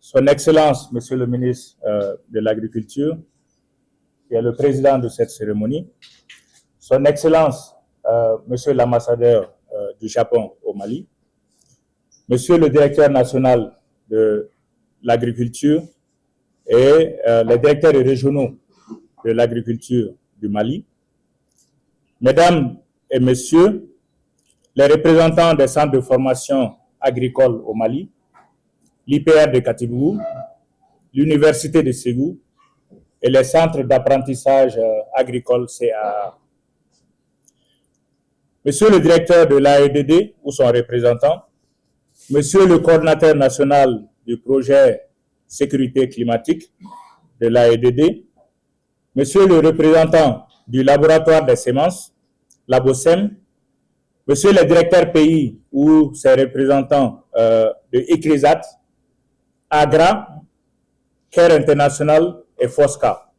Son Excellence, Monsieur le ministre de l'Agriculture, qui est le président de cette cérémonie, Son Excellence, Monsieur l'ambassadeur du Japon au Mali, Monsieur le directeur national de l'agriculture et les directeurs régionaux de l'agriculture du Mali, Mesdames et Messieurs, les représentants des centres de formation agricole au Mali, l'IPR de Katibou, l'Université de Ségou et les centres d'apprentissage agricole CAA. Monsieur le directeur de l'AEDD ou son représentant, Monsieur le coordinateur national du projet sécurité climatique de l'AEDD, Monsieur le représentant du laboratoire des semences, Labosem, Monsieur le directeur pays ou ses représentants de ICRISAT, AGRA, CARE International et FOSCA.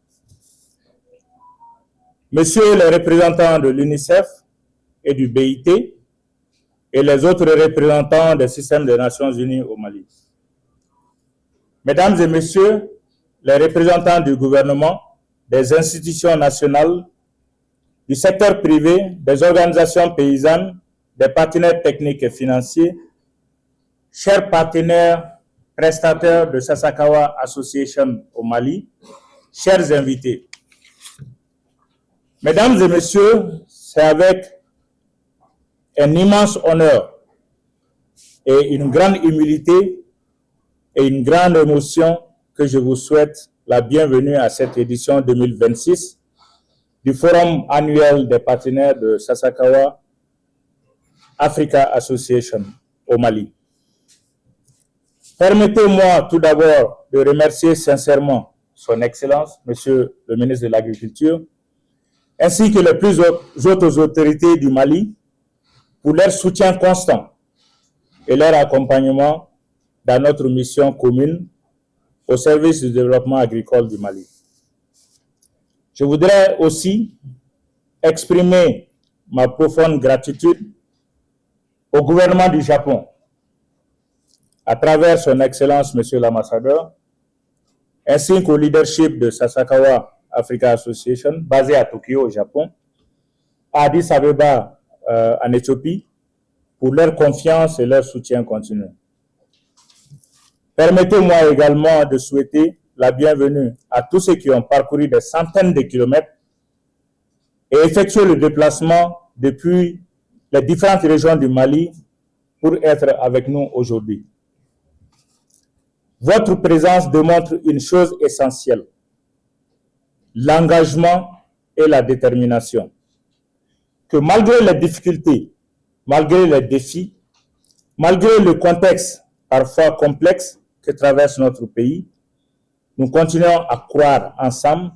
Monsieur le représentant de l'UNICEF et du BIT et les autres représentants des systèmes des Nations Unies au Mali. Mesdames et Messieurs, les représentants du gouvernement, des institutions nationales, du secteur privé, des organisations paysannes, des partenaires techniques et financiers, chers partenaires prestataires de Sasakawa Association au Mali, chers invités. Mesdames et Messieurs, c'est avec un immense honneur et une grande humilité et une grande émotion que je vous souhaite la bienvenue à cette édition 2026 du Forum annuel des partenaires de Sasakawa Africa Association au Mali. Permettez-moi tout d'abord de remercier sincèrement Son Excellence, Monsieur le ministre de l'Agriculture, ainsi que les plus hautes autorités du Mali pour leur soutien constant et leur accompagnement dans notre mission commune au service du développement agricole du Mali. Je voudrais aussi exprimer ma profonde gratitude au gouvernement du Japon, à travers Son Excellence, Monsieur l'ambassadeur, ainsi qu'au leadership de Sasakawa Africa Association, basé à Tokyo, au Japon, à Addis Abeba, en Éthiopie, pour leur confiance et leur soutien continu. Permettez-moi également de souhaiter la bienvenue à tous ceux qui ont parcouru des centaines de kilomètres et effectué le déplacement depuis les différentes régions du Mali pour être avec nous aujourd'hui. Votre présence démontre une chose essentielle, l'engagement et la détermination. Que malgré les difficultés, malgré les défis, malgré le contexte parfois complexe que traverse notre pays, nous continuons à croire ensemble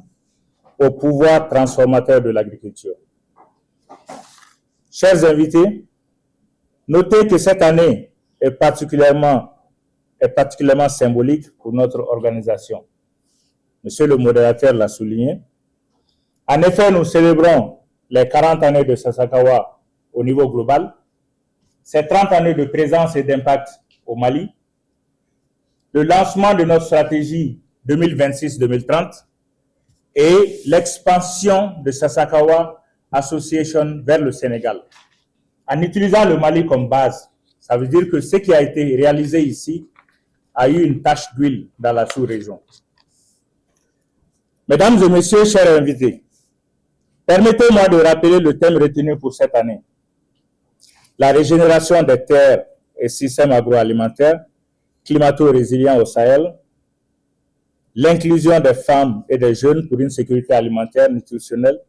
au pouvoir transformateur de l'agriculture. Chers invités, notez que cette année est particulièrement symbolique pour notre organisation. Monsieur le modérateur l'a souligné. En effet, nous célébrons les 40 années de Sasakawa au niveau global, ces 30 années de présence et d'impact au Mali, le lancement de notre stratégie 2026-2030 et l'expansion de Sasakawa Association vers le Sénégal. En utilisant le Mali comme base, ça veut dire que ce qui a été réalisé ici a eu une tache d'huile dans la sous-région. Mesdames et Messieurs, chers invités, permettez-moi de rappeler le thème retenu pour cette année. La régénération des terres et systèmes agroalimentaires, climato-résilients au Sahel, l'inclusion des femmes et des jeunes pour une sécurité alimentaire nutritionnelle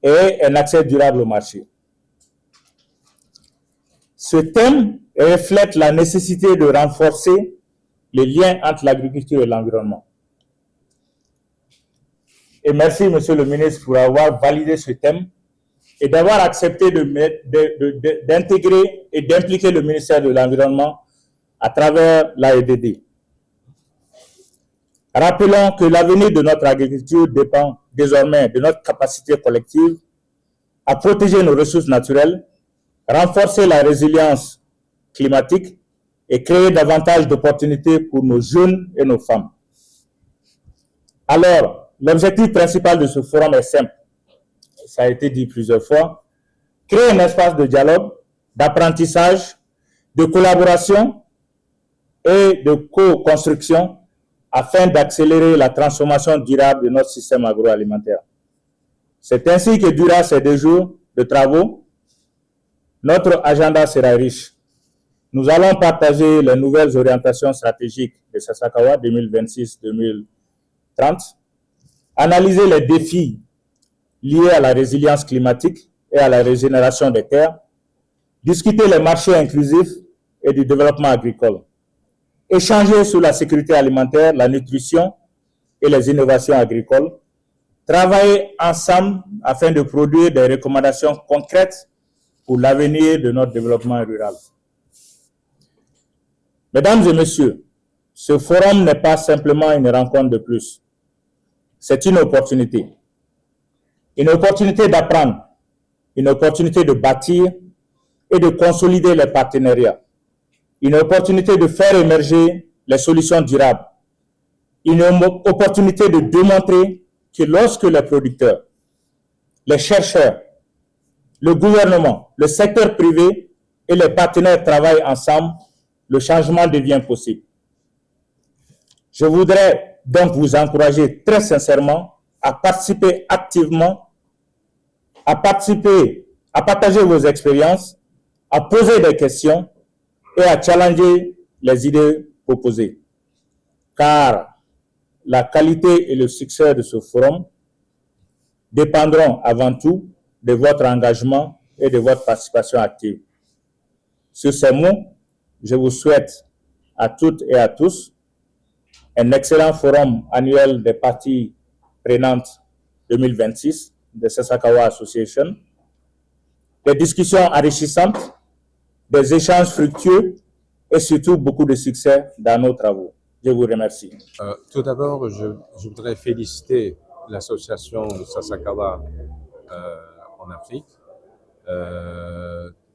et un accès durable au marché. Ce thème reflète la nécessité de renforcer les liens entre l'agriculture et l'environnement. Et merci, Monsieur le ministre, pour avoir validé ce thème et d'avoir accepté d'intégrer et d'impliquer le ministère de l'Environnement à travers l'AEDD. Rappelons que l'avenir de notre agriculture dépend désormais de notre capacité collective à protéger nos ressources naturelles, renforcer la résilience climatique et créer davantage d'opportunités pour nos jeunes et nos femmes. Alors, l'objectif principal de ce forum est simple. Ça a été dit plusieurs fois. Créer un espace de dialogue, d'apprentissage, de collaboration et de co-construction afin d'accélérer la transformation durable de notre système agroalimentaire. C'est ainsi que durant ces 2 jours de travaux, notre agenda sera riche. Nous allons partager les nouvelles orientations stratégiques de Sasakawa 2026-2030, analyser les défis liés à la résilience climatique et à la régénération des terres, discuter les marchés inclusifs et du développement agricole, échanger sur la sécurité alimentaire, la nutrition et les innovations agricoles, travailler ensemble afin de produire des recommandations concrètes pour l'avenir de notre développement rural. Mesdames et messieurs, ce forum n'est pas simplement une rencontre de plus. C'est une opportunité. Une opportunité d'apprendre, une opportunité de bâtir et de consolider les partenariats, une opportunité de faire émerger les solutions durables, une opportunité de démontrer que lorsque les producteurs, les chercheurs, le gouvernement, le secteur privé et les partenaires travaillent ensemble, le changement devient possible. Je voudrais donc vous encourager très sincèrement à participer activement, à partager vos expériences, à poser des questions et à challenger les idées proposées. Car la qualité et le succès de ce forum dépendront avant tout de votre engagement et de votre participation active. Sur ces mots, je vous souhaite à toutes et à tous un excellent forum annuel des parties prenantes 2026 de Sasakawa Association, des discussions enrichissantes, des échanges fructueux et surtout beaucoup de succès dans nos travaux. Je vous remercie. Tout d'abord, je voudrais féliciter l'association Sasakawa en Afrique,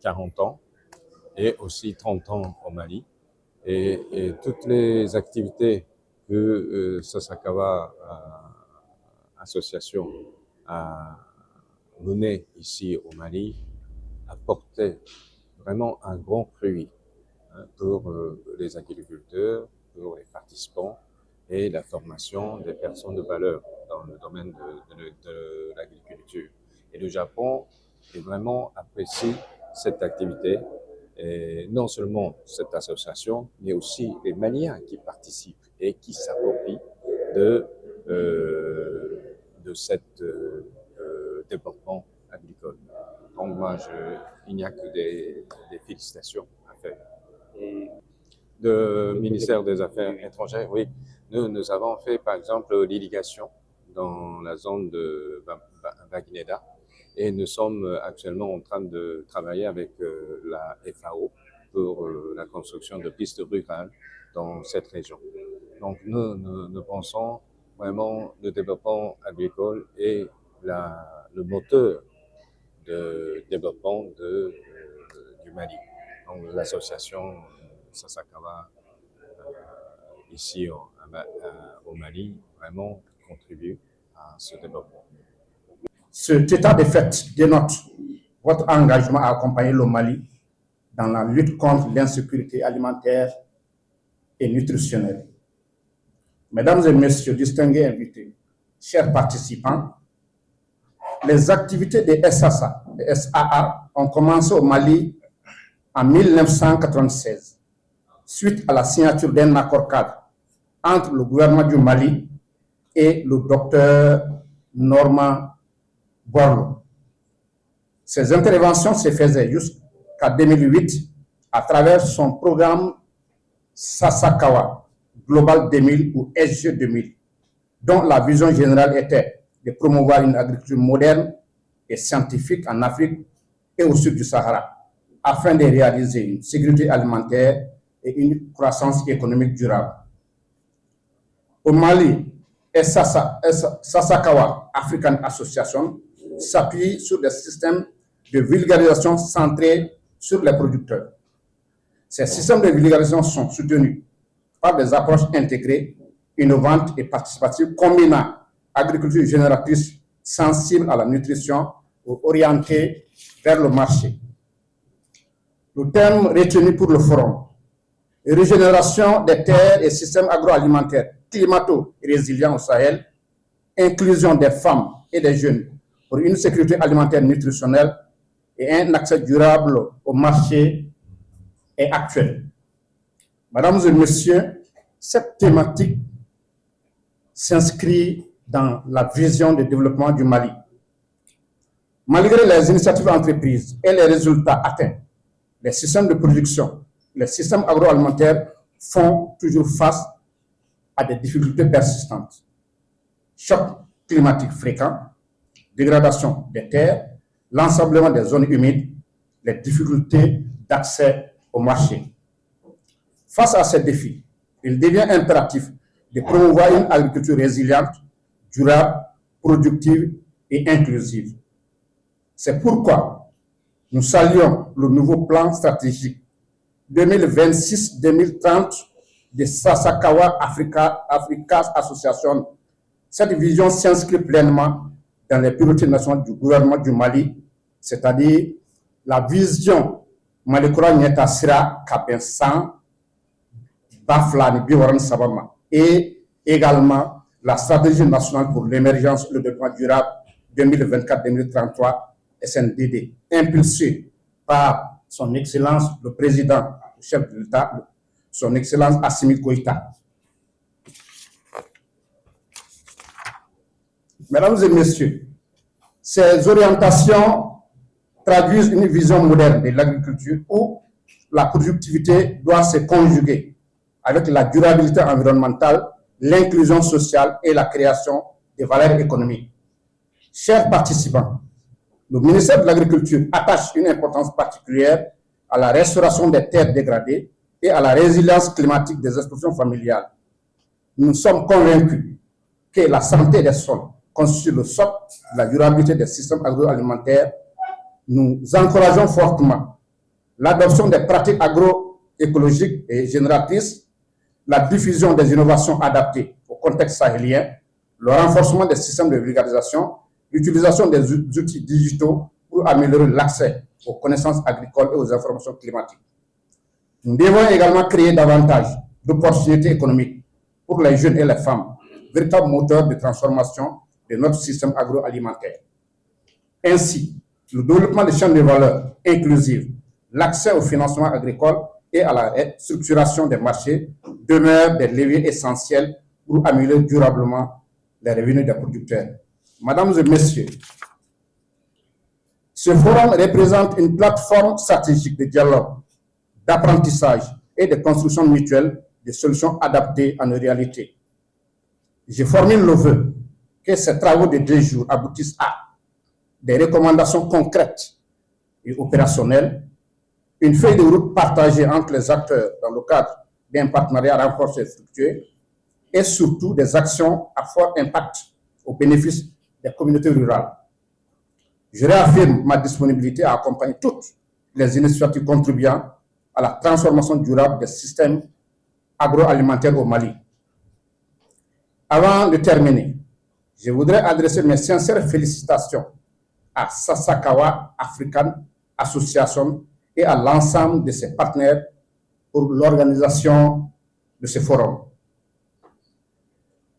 40 ans, et aussi 30 ans au Mali. Et toutes les activités que Sasakawa Association a menées ici au Mali apportaient vraiment un grand fruit pour les agriculteurs, pour les participants et la formation des personnes de valeur dans le domaine de l'agriculture. Et le Japon est vraiment apprécié cette activité, et non seulement cette association, mais aussi les Maliens qui participent et qui s'approprient de cet développement agricole. Donc moi, il n'y a que des félicitations à faire. Le ministère des Affaires étrangères, oui, nous avons fait par exemple l'irrigation dans la zone de Baguineda, et nous sommes actuellement en train de travailler avec la FAO pour la construction de pistes rurales dans cette région. Donc nous pensons vraiment le développement agricole est le moteur de développement du Mali. Donc l'association Sasakawa ici au Mali vraiment contribue à ce développement. Cet état de fait dénote votre engagement à accompagner le Mali dans la lutte contre l'insécurité alimentaire et nutritionnelle. Mesdames et messieurs, distingués invités, chers participants, les activités de SAA ont commencé au Mali en 1996, suite à la signature d'un accord-cadre entre le gouvernement du Mali et le docteur Normand Borloo. Ces interventions se faisaient jusqu'à 2008 à travers son programme Sasakawa Global 2000 ou SG 2000, dont la vision générale était de promouvoir une agriculture moderne et scientifique en Afrique et au sud du Sahara, afin de réaliser une sécurité alimentaire et une croissance économique durable. Au Mali, Sasakawa African Association s'appuie sur des systèmes de vulgarisation centrés sur les producteurs. Ces systèmes de vulgarisation sont soutenus par des approches intégrées, innovantes et participatives combinant agriculture génératrice sensible à la nutrition ou orientée vers le marché. Le terme retenu pour le forum, régénération des terres et systèmes agroalimentaires climato-résilients au Sahel, inclusion des femmes et des jeunes pour une sécurité alimentaire nutritionnelle et un accès durable au marché est actuel. Mesdames et messieurs, cette thématique s'inscrit dans la vision de développement du Mali. Malgré les initiatives entreprises et les résultats atteints, les systèmes de production, les systèmes agroalimentaires font toujours face à des difficultés persistantes. Chocs climatiques fréquents, dégradation des terres, l'ensablement des zones humides, les difficultés d'accès au marché. Face à ces défis, il devient impératif de promouvoir une agriculture résiliente, durable, productive et inclusive. C'est pourquoi nous saluons le nouveau plan stratégique 2026-2030 de Sasakawa Africa Association. Cette vision s'inscrit pleinement dans les priorités nationales du gouvernement du Mali, c'est-à-dire la vision Malikura Nyeta Sira Kapensan Baflani Biwaran Sabama et également la stratégie nationale pour l'émergence et le développement durable 2024-2033 SNDD, impulsée par son Excellence le Président, le chef de l'État, son Excellence Assimi Goïta. Mesdames et messieurs, ces orientations traduisent une vision moderne de l'agriculture où la productivité doit se conjuguer avec la durabilité environnementale, l'inclusion sociale et la création de valeurs économiques. Chers participants, le ministère de l'Agriculture attache une importance particulière à la restauration des terres dégradées et à la résilience climatique des exploitations familiales. Nous sommes convaincus que la santé des sols constitue le socle de la durabilité des systèmes agroalimentaires. Nous encourageons fortement l'adoption des pratiques agroécologiques et génératrices, la diffusion des innovations adaptées au contexte sahélien, le renforcement des systèmes de vulgarisation, l'utilisation des outils digitaux pour améliorer l'accès aux connaissances agricoles et aux informations climatiques. Nous devons également créer davantage d'opportunités économiques pour les jeunes et les femmes, véritables moteurs de transformation de notre système agroalimentaire. Ainsi, le développement des chaînes de valeur inclusives, l'accès au financement agricole et à la structuration des marchés demeurent des leviers essentiels pour améliorer durablement les revenus des producteurs. Mesdames et messieurs, ce forum représente une plateforme stratégique de dialogue, d'apprentissage et de construction mutuelle de solutions adaptées à nos réalités. Je formule le vœu que ces travaux de 2 jours aboutissent à des recommandations concrètes et opérationnelles, une feuille de route partagée entre les acteurs dans le cadre d'un partenariat renforcé et fructueux, et surtout des actions à fort impact au bénéfice des communautés rurales. Je réaffirme ma disponibilité à accompagner toutes les initiatives contribuant à la transformation durable des systèmes agroalimentaires au Mali. Avant de terminer, je voudrais adresser mes sincères félicitations à Sasakawa African Association et à l'ensemble de ses partenaires pour l'organisation de ce forum.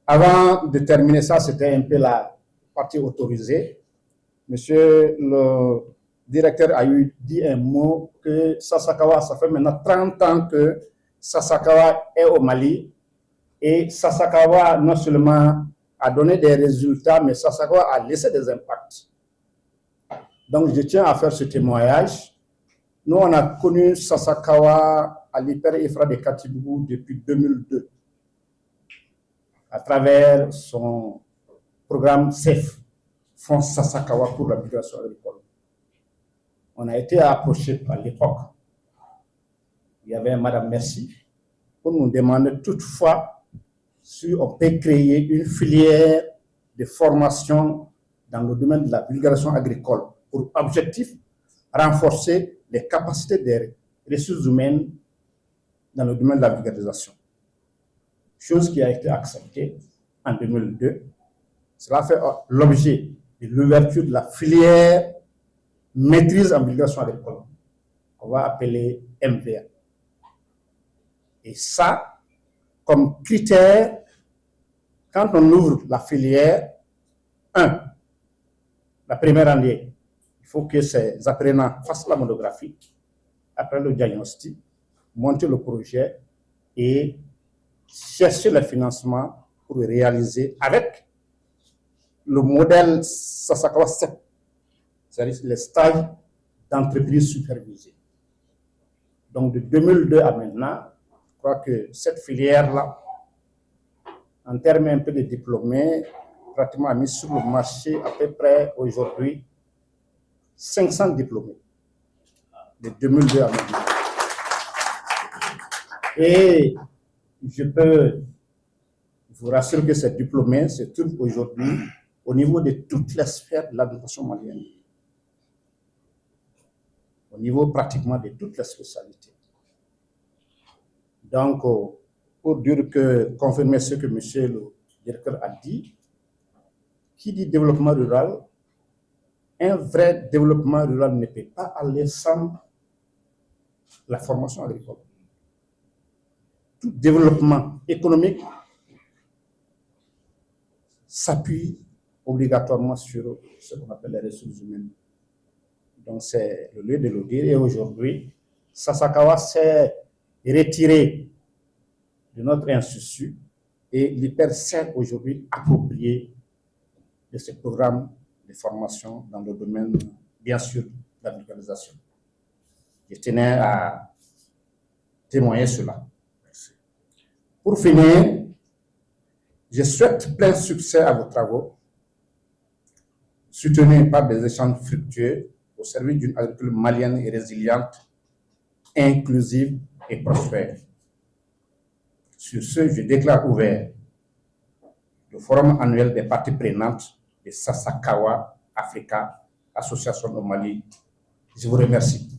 Avant de terminer ça, c'était un peu la partie autorisée. Monsieur le directeur a dit un mot que Sasakawa, ça fait maintenant 30 ans que Sasakawa est au Mali. Et Sasakawa, non seulement a donné des résultats, mais Sasakawa a laissé des impacts. Donc, je tiens à faire ce témoignage. Nous, on a connu Sasakawa à l'hyper-IFRA de Katibou depuis 2002, à travers son programme CEF, Fonds Sasakawa pour la migration agricole. On a été approché à l'époque. Il y avait Madame Merci pour nous demander toutefois si on peut créer une filière de formation dans le domaine de la vulgarisation agricole pour objectif renforcer les capacités des ressources humaines dans le domaine de la vulgarisation, chose qui a été acceptée en 2002. Cela fait l'objet de l'ouverture de la filière maîtrise en vulgarisation agricole, qu'on va appeler MVA. Et ça, comme critère, quand on ouvre la filière, la première année, il faut que ces apprenants fassent la monographie, après le diagnostic, monter le projet et chercher le financement pour le réaliser avec le modèle Sasakawa 7, c'est-à-dire les stages d'entreprise supervisés. Donc de 2002 à maintenant, je crois que cette filière-là, en termes un peu de diplômés, pratiquement a mis sur le marché à peu près aujourd'hui 500 diplômés de 2002 à maintenant. Et je peux vous rassurer que ces diplômés se trouvent aujourd'hui au niveau de toutes les sphères de l'administration malienne, au niveau pratiquement de toutes les spécialités. Donc, pour dire que, confirmer ce que monsieur le directeur a dit, qui dit développement rural, un vrai développement rural ne peut pas aller sans la formation agricole. Tout développement économique s'appuie obligatoirement sur ce qu'on appelle les ressources humaines. Donc c'est le lieu de le dire. Et aujourd'hui, Sasakawa s'est retiré de notre institut et l'IPER s'est aujourd'hui approprié de ce programme de formation dans le domaine, bien sûr, de la vulgarisation. Je tenais à témoigner cela. Merci. Pour finir, je souhaite plein succès à vos travaux, soutenus par des échanges fructueux au service d'une agriculture malienne et résiliente, inclusive et prospère. Sur ce, je déclare ouvert le forum annuel des parties prenantes de Sasakawa Africa, association au Mali. Je vous remercie.